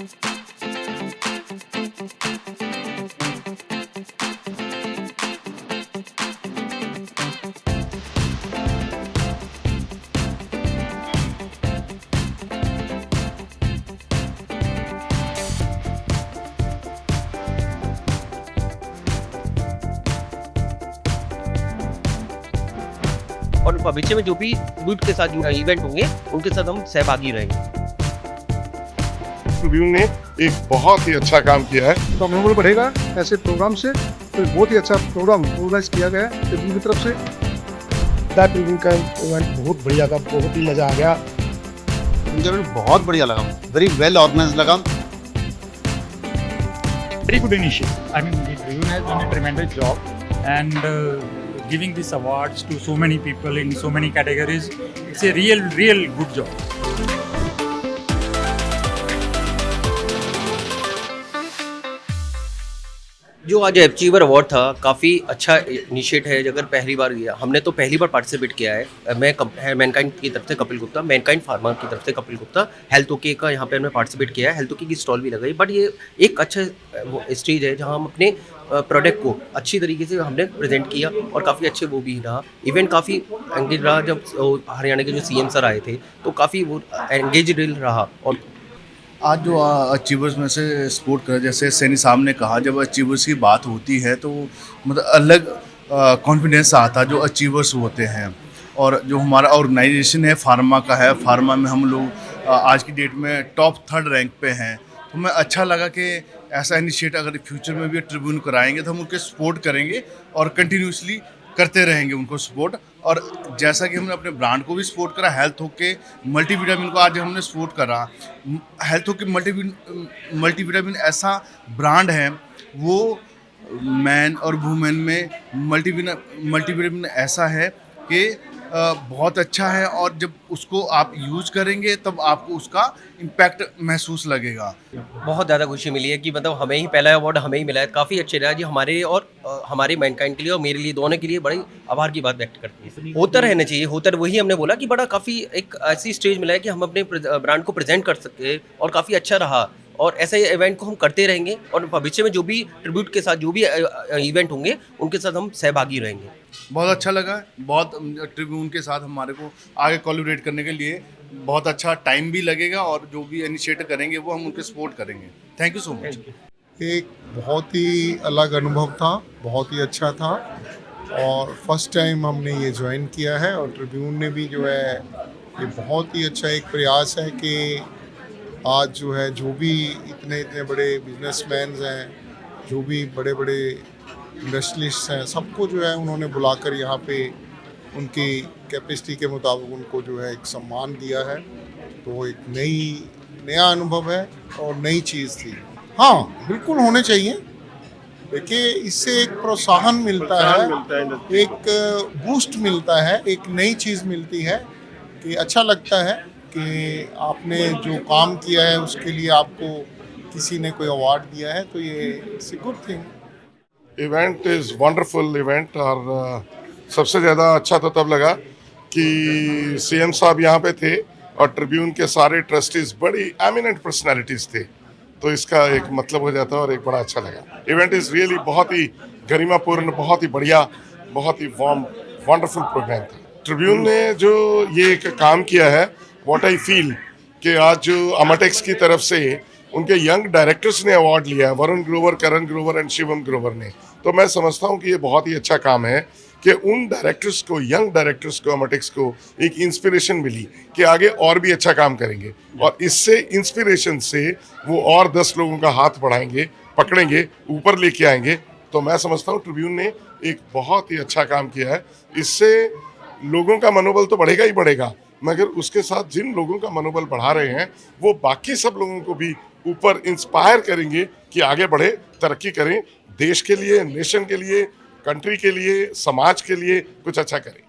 और भविष्य में जो भी ट्रिब्यूट के साथ जो इवेंट होंगे उनके साथ हम सहभागी रहेंगे। ट्रिब्यून ने एक बहुत ही अच्छा काम किया है। तो मनोबल बढ़ेगा ऐसे प्रोग्राम से। तो बहुत ही अच्छा प्रोग्राम ऑर्गेनाइज किया गया है ट्रिब्यून की तरफ से। ट्रिब्यून का इवेंट बहुत बढ़िया था, बहुत ही मजा आ गया। मुझे बहुत बढ़िया लगा, वेरी वेल ऑर्गेनाइज्ड लगा। Very good initiative. I mean, the Tribune has done a tremendous job, and giving these awards to so many people in so many categories, it's a real good job. जो आज achiever award था काफ़ी अच्छा initiate है। अगर पहली बार किया हमने तो पहली बार पार्टिसिपेट किया है। मैं मैनकाइंड की तरफ से कपिल गुप्ता, मैनकाइंड फार्मा की तरफ से कपिल गुप्ता, हेल्थ ओके का यहाँ पे हमने पार्टिसिपेट किया है। हेल्थ ओके की स्टॉल भी लगाई। बट ये एक अच्छा स्टेज है जहाँ हम अपने प्रोडक्ट को अच्छी तरीके से हमने प्रेजेंट किया और काफ़ी अच्छे वो भी रहा। इवेंट काफ़ी एंगेज रहा। जब हरियाणा के जो CM सर आए थे तो काफ़ी वो एंगेज रहा। और आज जो अचीवर्स में से सपोर्ट कर, जैसे सैनी साहब ने कहा, जब अचीवर्स की बात होती है तो मतलब अलग कॉन्फिडेंस आता है जो अचीवर्स होते हैं। और जो हमारा ऑर्गेनाइजेशन है फार्मा का है, फार्मा में हम लोग आज की डेट में टॉप 3rd रैंक पे हैं। तो हमें अच्छा लगा कि ऐसा इनिशिएट अगर फ्यूचर में भी ट्रिब्यून कराएंगे तो हम उनके सपोर्ट करेंगे और कंटिन्यूसली करते रहेंगे उनको सपोर्ट। और जैसा कि हमने अपने ब्रांड को भी सपोर्ट करा, हेल्थ होके मल्टीविटामिन को आज हमने सपोर्ट करा। हेल्थ होके मल्टीविटामिन ऐसा ब्रांड है, वो मैन और वुमेन में मल्टीविटामिन ऐसा है कि बहुत अच्छा है। और जब उसको आप यूज़ करेंगे तब आपको उसका इम्पैक्ट महसूस लगेगा। बहुत ज़्यादा खुशी मिली है कि मतलब हमें ही पहला अवार्ड हमें ही मिला है। काफ़ी अच्छे रहा जी हमारे और हमारे मैनकाइंड के लिए और मेरे लिए, दोनों के लिए बड़ी आभार की बात व्यक्त करती है। होता रहना चाहिए, होता वही हमने बोला कि बड़ा काफ़ी एक ऐसी स्टेज मिला है कि हम अपने ब्रांड को प्रेजेंट कर सके और काफ़ी अच्छा रहा। और ऐसे इवेंट को हम करते रहेंगे और भविष्य में जो भी ट्रिब्यूट के साथ जो भी इवेंट होंगे उनके साथ हम सहभागी रहेंगे। बहुत अच्छा लगा। बहुत ट्रिब्यून के साथ हमारे को आगे कोलैबोरेट करने के लिए बहुत अच्छा टाइम भी लगेगा और जो भी इनिशिएटिव करेंगे वो हम उनके सपोर्ट करेंगे। Thank you so much. एक बहुत ही अलग अनुभव था, बहुत ही अच्छा था। और फर्स्ट टाइम हमने ये ज्वाइन किया है और ट्रिब्यून ने भी जो है ये बहुत ही अच्छा एक प्रयास है कि आज जो है जो भी इतने बड़े बिजनेसमैन हैं, जो भी बड़े बड़े इंडस्ट्रियलिस्ट हैं, सबको जो है उन्होंने बुलाकर यहाँ पे उनकी कैपेसिटी के मुताबिक उनको जो है एक सम्मान दिया है। तो एक नया अनुभव है और नई चीज़ थी। हाँ, बिल्कुल होने चाहिए। देखिए, इससे एक प्रोत्साहन मिलता है, एक बूस्ट मिलता है, एक नई चीज़ मिलती है कि अच्छा लगता है कि आपने जो काम किया है उसके लिए आपको किसी ने कोई अवार्ड दिया है। तो ये it's a good thing. Event is wonderful event. और सबसे ज़्यादा अच्छा तो तब लगा कि CM साहब यहाँ पे थे और ट्रिब्यून के सारे ट्रस्टीज बड़ी एमिनेंट पर्सनालिटीज़ थे। तो इसका एक मतलब हो जाता है और एक बड़ा अच्छा लगा। इवेंट इज़ रियली बहुत ही गरिमापूर्ण, बहुत ही बढ़िया, बहुत ही वार्म वंडरफुल प्रोग्राम था। ट्रिब्यून ने जो ये एक काम किया है, व्हाट आई फील कि आज जो अमरटेक्स की तरफ से उनके यंग डायरेक्टर्स ने अवार्ड लिया है, वरुण ग्रोवर, करण ग्रोवर एंड शिवम ग्रोवर ने, तो मैं समझता हूँ कि ये बहुत ही अच्छा काम है कि उन डायरेक्टर्स को, यंग डायरेक्टर्स को, अमरटेक्स को एक इंस्पिरेशन मिली कि आगे और भी अच्छा काम करेंगे और इससे इंस्पिरेशन से वो और 10 लोगों का हाथ बढ़ाएंगे, पकड़ेंगे, ऊपर लेके आएंगे। तो मैं समझता हूँ ट्रिब्यून ने एक बहुत ही अच्छा काम किया है। इससे लोगों का मनोबल तो बढ़ेगा ही बढ़ेगा, मगर उसके साथ जिन लोगों का मनोबल बढ़ा रहे हैं वो बाकी सब लोगों को भी ऊपर इंस्पायर करेंगे कि आगे बढ़े, तरक्की करें, देश के लिए, नेशन के लिए, कंट्री के लिए, समाज के लिए कुछ अच्छा करें।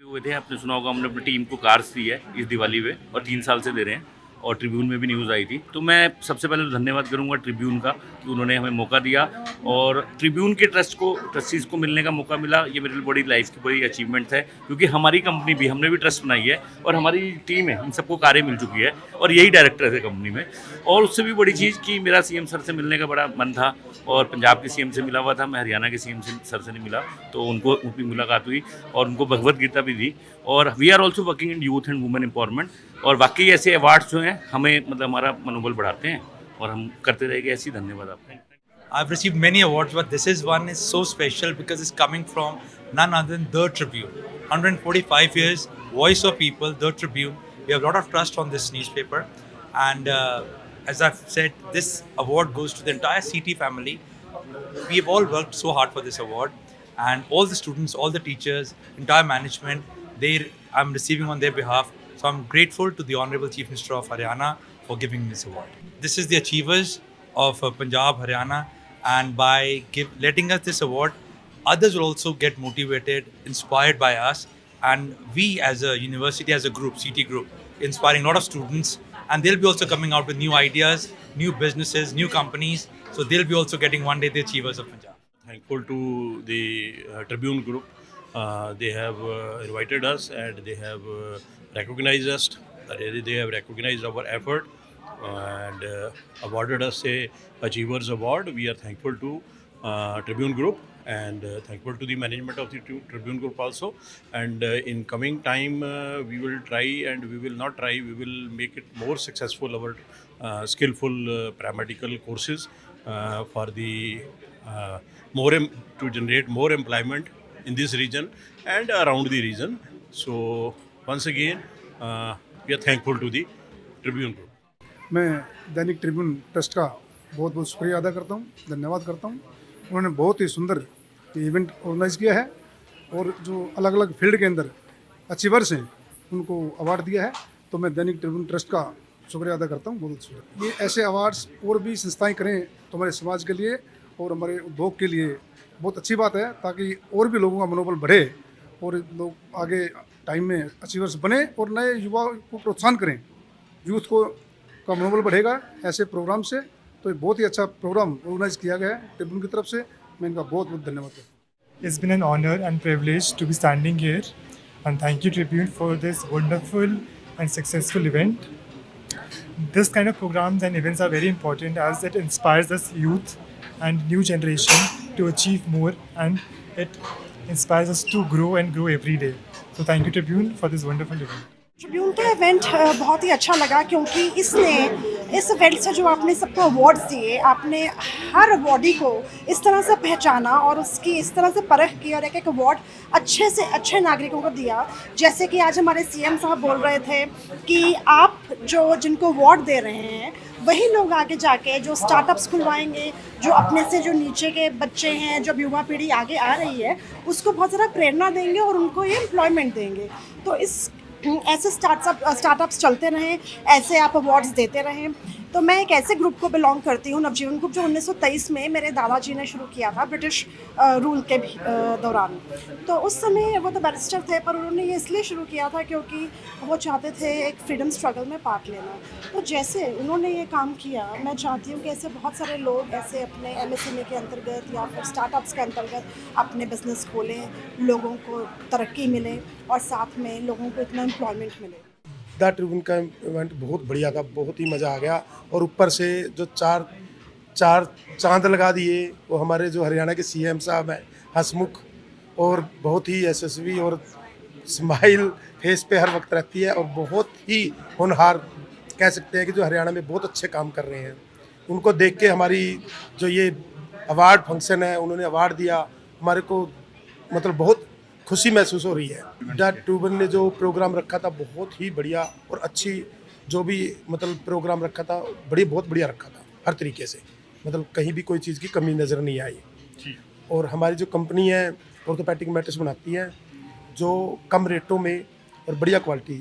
हुए थे, आपने सुना होगा, हमने अपनी टीम को कार्स दी है इस दिवाली पे और 3 साल से दे रहे हैं। और ट्रिब्यून में भी न्यूज़ आई थी। तो मैं सबसे पहले तो धन्यवाद करूंगा ट्रिब्यून का कि उन्होंने हमें मौका दिया और ट्रिब्यून के ट्रस्टीज़ को मिलने का मौका मिला। ये मेरे लिए बड़ी लाइफ की बड़ी अचीवमेंट है, क्योंकि हमारी कंपनी भी, हमने भी ट्रस्ट बनाई है और हमारी टीम है, इन सबको कार्य मिल चुकी है और यही डायरेक्टर थे कंपनी में। और उससे भी बड़ी चीज़ कि मेरा सीएम सर से मिलने का बड़ा मन था और पंजाब के सीएम से मिला हुआ था, मैं हरियाणा के सीएम सर से नहीं मिला, तो उनकी मुलाकात हुई और उनको भगवत गीता भी दी। और we are also working in youth and women empowerment, और वाकई ऐसे अवार्ड्स जो हैं हमें मतलब हमारा मनोबल बढ़ाते हैं और हम करते रहेंगे ऐसे ही। धन्यवाद आपका। I've received many awards, but this is one is so special because it's coming from none other than The Tribune. 145 years, voice of people, The Tribune. We have a lot of trust on this newspaper, and as I've said, this award goes to the entire CT family. We have all worked so hard for this award, and all the students, all the teachers, entire management, I'm receiving on their behalf. So I'm grateful to the Honorable Chief Minister of Haryana for giving me this award. This is the achievers of Punjab, Haryana, and by letting us this award, others will also get motivated, inspired by us, and we as a university, as a group, CT group, inspiring a lot of students, and they'll be also coming out with new ideas, new businesses, new companies, so they'll be also getting one day the achievers of Punjab. Thankful to the Tribune Group. They have invited us and they have recognized us. They have recognized our effort and awarded us a Achievers Award. We are thankful to Tribune Group and thankful to the management of the Tribune Group also. And in coming time, we will try and we will not try. We will make it more successful. Our skillful paramedical courses for the to generate more employment in this region and around the region. So once again, we are thankful to the Tribune Group. मैं दैनिक Tribune trust का बहुत बहुत शुक्रिया अदा करता हूँ, धन्यवाद करता हूँ। उन्होंने बहुत ही सुंदर इवेंट ऑर्गेनाइज किया है और जो अलग अलग फील्ड के अंदर अचीवर्स हैं उनको अवार्ड दिया है, तो मैं दैनिक ट्रिब्यून ट्रस्ट का शुक्रिया अदा करता हूँ। बहुत शुक्रिया। ये ऐसे अवार्ड्स और भी संस्थाएं करें तो हमारे समाज के लिए और हमारे उद्योग के लिए बहुत अच्छी बात है, ताकि और भी लोगों का मनोबल बढ़े और लोग आगे टाइम में अचीवर्स बने और नए युवा को प्रोत्साहन करें, यूथ को का मनोबल बढ़ेगा ऐसे प्रोग्राम से। तो ये बहुत ही अच्छा प्रोग्राम ऑर्गेनाइज किया गया है ट्रिब्यून की तरफ से, मैं इनका बहुत बहुत धन्यवाद करता हूँ। It's been an honor and privilege to be standing here, and thank you Tribune for this wonderful and successful event. This kind of programs and events are very important as it inspires us youth and new generation to achieve more, and it inspires us to grow and grow every day. So thank you Tribune for this wonderful event. Tribune का event बहुत ही अच्छा लगा, क्योंकि इसने इस event से जो आपने सबको अवार्ड्स दिए, आपने हर अवार्डी को इस तरह से पहचाना और उसकी इस तरह से परख की और एक एक अवार्ड अच्छे से अच्छे नागरिकों को दिया। जैसे कि आज हमारे सीएम साहब बोल रहे थे कि आप जिनको अवार्ड दे रहे हैं वही लोग आगे जाके जो स्टार्टअप्स खुलवाएंगे, जो अपने से जो नीचे के बच्चे हैं, जो युवा पीढ़ी आगे आ रही है उसको बहुत ज़्यादा प्रेरणा देंगे और उनको ये एम्प्लॉयमेंट देंगे। तो ऐसे स्टार्टअप्स चलते रहें, ऐसे आप अवार्ड्स देते रहें। तो मैं एक ऐसे ग्रुप को बिलोंग करती हूँ, नवजीवन ग्रुप, जो 1923 में मेरे दादाजी ने शुरू किया था ब्रिटिश रूल के दौरान। तो उस समय वो तो बैरिस्टर थे, पर उन्होंने ये इसलिए शुरू किया था क्योंकि वो चाहते थे एक फ्रीडम स्ट्रगल में पार्ट लेना। तो जैसे उन्होंने ये काम किया, मैं चाहती हूँ कि ऐसे बहुत सारे लोग ऐसे अपने MSME के अंतर्गत या फिर स्टार्टअप्स के अंतर्गत अपने बिजनेस खोलें, लोगों को तरक्की मिले और साथ में लोगों को इतना एम्प्लॉयमेंट मिले। द ट्रिब्यून का इवेंट बहुत बढ़िया था, बहुत ही मज़ा आ गया। और ऊपर से जो चार चांद लगा दिए वो हमारे जो हरियाणा के सीएम साहब हैं, हंसमुख और बहुत ही यशस्वी और स्माइल फेस पे हर वक्त रहती है और बहुत ही होनहार कह सकते हैं कि जो हरियाणा में बहुत अच्छे काम कर रहे हैं। उनको देख के हमारी जो ये अवार्ड फंक्शन है, उन्होंने अवार्ड दिया, हमारे को मतलब बहुत खुशी महसूस हो रही है। द ट्रिब्यून ने जो प्रोग्राम रखा था बहुत ही बढ़िया और अच्छी, जो भी मतलब प्रोग्राम रखा था बहुत बढ़िया रखा था हर तरीके से, मतलब कहीं भी कोई चीज़ की कमी नज़र नहीं आई। और हमारी जो कंपनी है ऑर्थोपेडिक मैट्रेस बनाती है जो कम रेटों में और बढ़िया क्वालिटी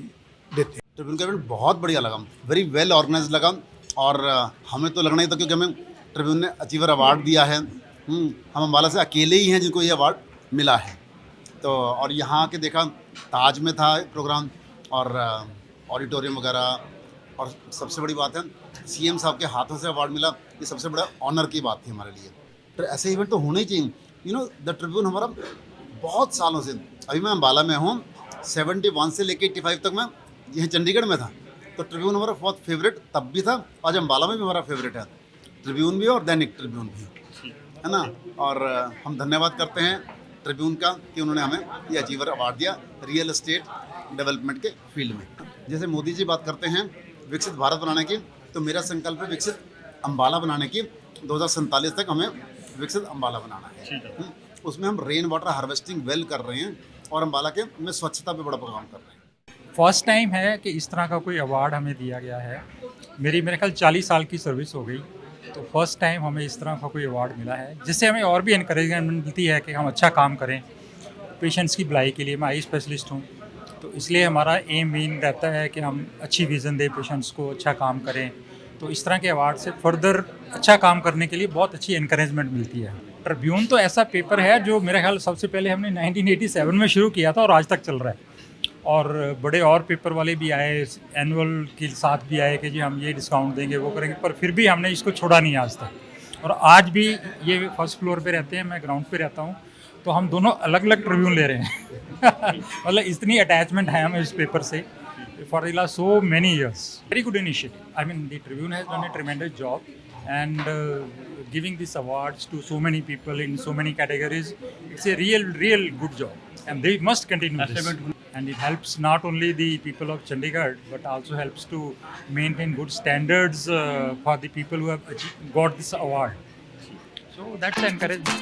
देते हैं। ट्रिब्यून का इवेंट बहुत बढ़िया लगा, वेरी वेल ऑर्गेनाइज लगा और हमें तो लगना ही था क्योंकि हमें ट्रिब्यून ने अचीवर अवार्ड दिया है। हम अम्बाला से अकेले ही हैं जिनको ये अवार्ड मिला है। तो और यहाँ के देखा ताज में था प्रोग्राम और ऑडिटोरियम वगैरह और सबसे बड़ी बात है सीएम साहब के हाथों से अवार्ड मिला, ये सबसे बड़ा ऑनर की बात थी हमारे लिए। तो ऐसे इवेंट तो होने ही चाहिए। यू नो द ट्रिब्यून हमारा बहुत सालों से, अभी मैं अम्बाला में हूँ, 71 से लेके 85 तक मैं यह चंडीगढ़ में था, तो ट्रिब्यून हमारा बहुत फेवरेट तब भी था, आज अम्बाला में भी हमारा फेवरेट है, ट्रिब्यून भी और दैनिक ट्रिब्यून भी, है ना। और हम धन्यवाद करते हैं ट्रिब्यून का कि उन्होंने हमें ये अचीवर अवार्ड दिया रियल एस्टेट डेवलपमेंट के फील्ड में। जैसे मोदी जी बात करते हैं विकसित भारत बनाने की, तो मेरा संकल्प है विकसित अम्बाला बनाने की। 2047 तक हमें विकसित अम्बाला बनाना है। उसमें हम रेन वाटर हार्वेस्टिंग वेल कर रहे हैं और अम्बाला के में स्वच्छता पे बड़ा प्रोग्राम कर रहे हैं। फर्स्ट टाइम है कि इस तरह का कोई अवार्ड हमें दिया गया है। मेरे ख्याल 40 साल की सर्विस हो गई, तो फर्स्ट टाइम हमें इस तरह का कोई अवार्ड मिला है, जिससे हमें और भी इनकरेजमेंट मिलती है कि हम अच्छा काम करें पेशेंट्स की भलाई के लिए। मैं आई स्पेशलिस्ट हूँ, तो इसलिए हमारा एम मेन रहता है कि हम अच्छी विज़न दें पेशेंट्स को, अच्छा काम करें। तो इस तरह के अवार्ड से फर्दर अच्छा काम करने के लिए बहुत अच्छी इनकरेजमेंट मिलती है। ट्रिब्यून तो ऐसा पेपर है जो मेरे ख्याल सबसे पहले हमने 1987 में शुरू किया था और आज तक चल रहा है। और बड़े और पेपर वाले भी आए, एनुअल के साथ भी आए कि जी हम ये डिस्काउंट देंगे, वो करेंगे, पर फिर भी हमने इसको छोड़ा नहीं आज तक। और आज भी ये फर्स्ट फ्लोर पे रहते हैं, मैं ग्राउंड पे रहता हूँ, तो हम दोनों अलग अलग ट्रिब्यून ले रहे हैं। मतलब इतनी अटैचमेंट है हमें इस पेपर से for the last so many years. Very good initiative. I mean, the Tribune has done a tremendous job, and giving these awards to so many people in so many categories, it's a real good job, and they must continue this. And it helps not only the people of Chandigarh, but also helps to maintain good standards for the people who have got this award. So that's encouragement.